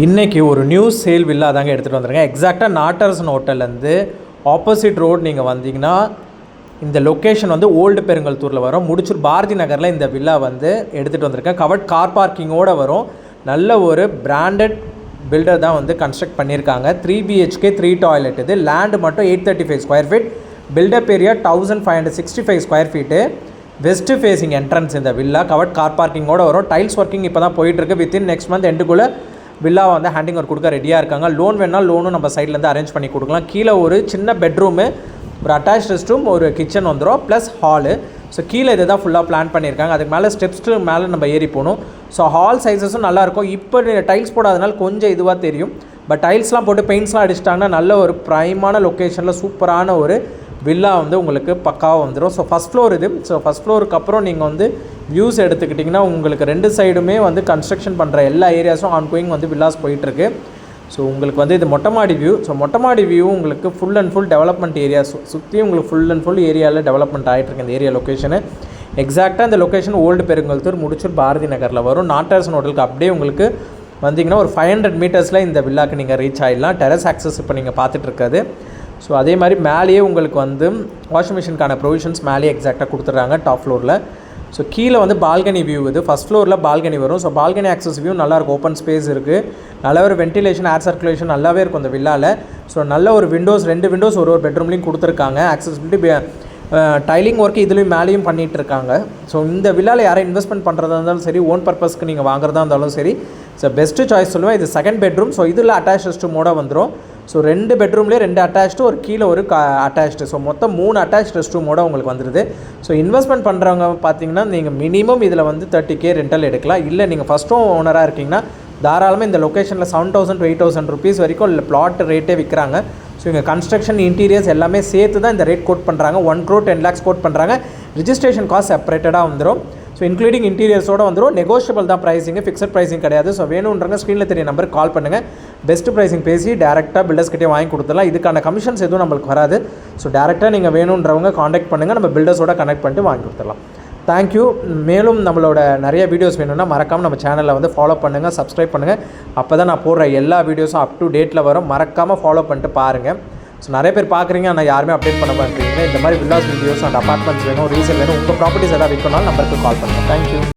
இன்றைக்கி ஒரு new sale villa தாங்க எடுத்துகிட்டு வந்துருங்க. எக்ஸாக்டாக நாட்டரசன் ஹோட்டல்லேருந்து ஆப்போசிட் ரோடு நீங்கள் வந்தீங்கன்னா இந்த லொக்கேஷன் வந்து ஓல்டு பெருங்கல்தூரில் வரும். முடிச்சூர் பாரதி நகரில் இந்த வில்லா வந்து எடுத்துகிட்டு வந்திருக்கேன். கவர்ட் கார் பார்க்கிங்கோடு வரும். நல்ல ஒரு பிராண்டட் பில்டர் தான் வந்து கன்ஸ்ட்ரக்ட் பண்ணியிருக்காங்க. 3 BHK 3 டாய்லெட். இது லேண்டு மட்டும் 835 square feet. Built up area 1565 square feet. West facing entrance இந்த வில்லா. கவர்ட் கார் பார்க்கிங்கோடு வரும். டைல்ஸ் ஒர்க்கிங் இப்போ தான் போயிட்டுருக்கு. வித்தின் நெக்ஸ்ட் மந்த் எண்டுக்குள்ளே வில்லாவை வந்து ஹேண்டிங் ஒர்க் கொடுக்க ரெடியாக இருக்காங்க. லோன் வேணால் லோனும் நம்ம சைட்லேருந்து அரேஞ்ச் பண்ணி கொடுக்கலாம். கீழே ஒரு சின்ன பெட்ரூமு, ஒரு அட்டாச் ரெஸ்ட் ரூம், ஒரு கிச்சன் வந்துடும், ப்ளஸ் ஹாலு. ஸோ கீழே இது தான் ஃபுல்லாக பிளான் பண்ணியிருக்காங்க. அதுக்கு மேலே ஸ்டெப்ஸ்ட்டு மேலே நம்ம ஏறி போகணும். ஸோ ஹால் சைஸஸும் நல்லாயிருக்கும். இப்போ டைல்ஸ் போடாதனால கொஞ்சம் இதுவாக தெரியும். பட் டைல்ஸ்லாம் போட்டு பெயிண்ட்ஸ்லாம் அடிச்சிட்டாங்கன்னா நல்ல ஒரு ப்ரைமான லொக்கேஷனில் சூப்பரான ஒரு வில்லா வந்து உங்களுக்கு பக்காவாக வந்துடும். ஸோ ஃபஸ்ட் ஃப்ளோர் இது. ஸோ ஃபஸ்ட் ஃப்ளோருக்கு அப்புறம் நீங்கள் வந்து வியூஸ் எடுத்துக்கிட்டிங்கன்னா உங்களுக்கு 2 சைடுமே வந்து கன்ஸ்ட்ரக்ஷன் பண்ணுற எல்லா ஏரியாஸும் ஆன்கோயிங் வந்து வில்லாஸ் போயிட்டுருக்கு. ஸோ உங்களுக்கு வந்து இது மொட்டை மாடி வியூ. ஸோ மொட்டை மாடி வியூ உங்களுக்கு full and full development area சுற்றி உங்களுக்கு ஃபுல் அண்ட் ஃபுல் ஏரியாவில் டெவலப்மெண்ட் ஆகிட்டுருக்கு. இந்த ஏரியா லொக்கேஷனு எக்ஸாக்டாக இந்த லொக்கேஷன் ஓல்டு பெருங்கல்தூர் முடிச்சூர் பாரதி நகரில் வரும். நாட்டரசன் ஹோட்டலுக்கு அப்படியே உங்களுக்கு வந்தீங்கன்னா ஒரு 500 மீட்டர்ஸில் இந்த வில்லாக்கு நீங்கள் ரீச் ஆகிடலாம். டெரஸ் ஆக்சஸ் இப்போ நீங்கள் பார்த்துட்டு இருக்காது. ஸோ அதே மாதிரி மேலேயே உங்களுக்கு வந்து வாஷிங் மிஷினுக்கான ப்ரொவிஷன்ஸ் மேலேயே எக்ஸாக்டாக கொடுத்துட்றாங்க டாப் ஃப்ளோரில். ஸோ கீழே வந்து பால்கனி வியூ. இது ஃபஸ்ட் ஃப்ளோரில் பால்கனி வரும். ஸோ பால்கனி ஆக்சஸ் வியூ நல்லாயிருக்கும். ஓப்பன் ஸ்பேஸ் இருக்குது. நல்ல ஒரு வென்டிலேஷன், ஏர் சர்க்குலேஷன் நல்லாவே இருக்கும் இந்த வில்லாவில். ஸோ நல்ல ஒரு விண்டோஸ், 2 விண்டோஸ் ஒரு பெட்ரூம்லேயும் கொடுத்துருக்காங்க. ஆக்சசிபிலிட்டி டைலிங் ஒர்க்கு இதுலேயும் மேலேயும் பண்ணிகிட்டு இருக்காங்க. ஸோ இந்த வில்லாவில் யாரும் இன்வெஸ்ட்மெண்ட் பண்ணுறதா இருந்தாலும் சரி, ஓன் பர்பஸ்க்கு நீங்கள் வாங்குறதா இருந்தாலும் சரி, ஸோ பெஸ்ட்டு சாய்ஸ் சொல்லுவேன். இது செகண்ட் பெட்ரூம். ஸோ இதில் அட்டாச் ரெஸ்ட் ரூமோட வந்துடும். ஸோ 2 பெட்ரூம்லேயே 2 அட்டாச்டு, ஒரு கீழே ஒரு அட்டாச்டு. ஸோ மொத்தம் 3 அட்டாச் ரெஸ்ட் ரூமோட உங்களுக்கு வந்துடுது. ஸோ இன்வெஸ்ட்மெண்ட் பண்ணுறவங்க பார்த்தீங்கன்னா நீங்கள் மினிமம் இதில் வந்து 30K ரெண்டல் எடுக்கலாம். இல்லை நீங்கள் ஃபஸ்ட்டும் ஓனராக இருக்கீங்கன்னா தாராளமாக இந்த லொக்கேஷனில் 7,000 to 8,000 ருபீஸ் வரைக்கும் இல்லை பிளாட் ரேட்டே விற்கிறாங்க. ஸோ இங்கே கன்ஸ்ட்ரக்ஷன், இன்டீரியர்ஸ் எல்லாமே சேர்த்து தான் இந்த ரேட் கோட் பண்ணுறாங்க. 1 crore 10 lakhs கோட் பண்ணுறாங்க. ரிஜிஸ்ட்ரேஷன் காஸ்ட் செப்பரேட்டடாக வந்துடும். ஸோ இன்க்ளூடிங் இன்டீரியர்ஸோடு வந்துடும். நெகோஷியபிள் தான் ப்ரைஸிங்கு, ஃபிக்ஸட் ப்ரைஸிங் கிடையாது. ஸோ வேணுன்றங்க ஸ்க்ரீனில் தெரிய நம்பருக்கு கால் பண்ணுங்கள். பெஸ்ட்டு ப்ரைஸிங் பேசி டேரெக்டாக பில்டர்ஸ்கிட்டே வாங்கி கொடுத்துடலாம். இதுக்கான கமிஷன்ஸ் எதுவும் நம்மளுக்கு வராது. ஸோ டேரெக்டாக நீங்கள் வேணுன்றவங்க காண்டாக்ட் பண்ணுங்கள். நம்ம பில்டர்ஸோட கனெக்ட் பண்ணிட்டு வாங்கி கொடுத்துடலாம். தேங்க்யூ. மேலும் நம்மளோட நிறைய வீடியோஸ் வேணும்னா மறக்காமல் நம்ம சேனலில் வந்து ஃபாலோ பண்ணுங்கள், சப்ஸ்கிரைப் பண்ணுங்கள். அப்போ தான் நான் போடுற எல்லா வீடியோஸும் அப் டு டேட்டில் வரும். மறக்காமல் ஃபாலோ பண்ணிட்டு பாருங்கள். ஸோ நிறைய பேர் பார்க்குறீங்க, ஆனால் யாருமே அப்டேட் பண்ண பண்ணுறீங்க. இந்த மாதிரி வில்லாஸ் வீடியோஸ் அண்ட் அப்பார்ட்மெண்ட்ஸ் வேணும், ரீசேல் வேணும், உங்கள் ப்ராப்பர்ட்டிஸ் எதாவது விற்கணும்னாலும் நம்பருக்கு கால் பண்ணுங்கள். தேங்க்யூ.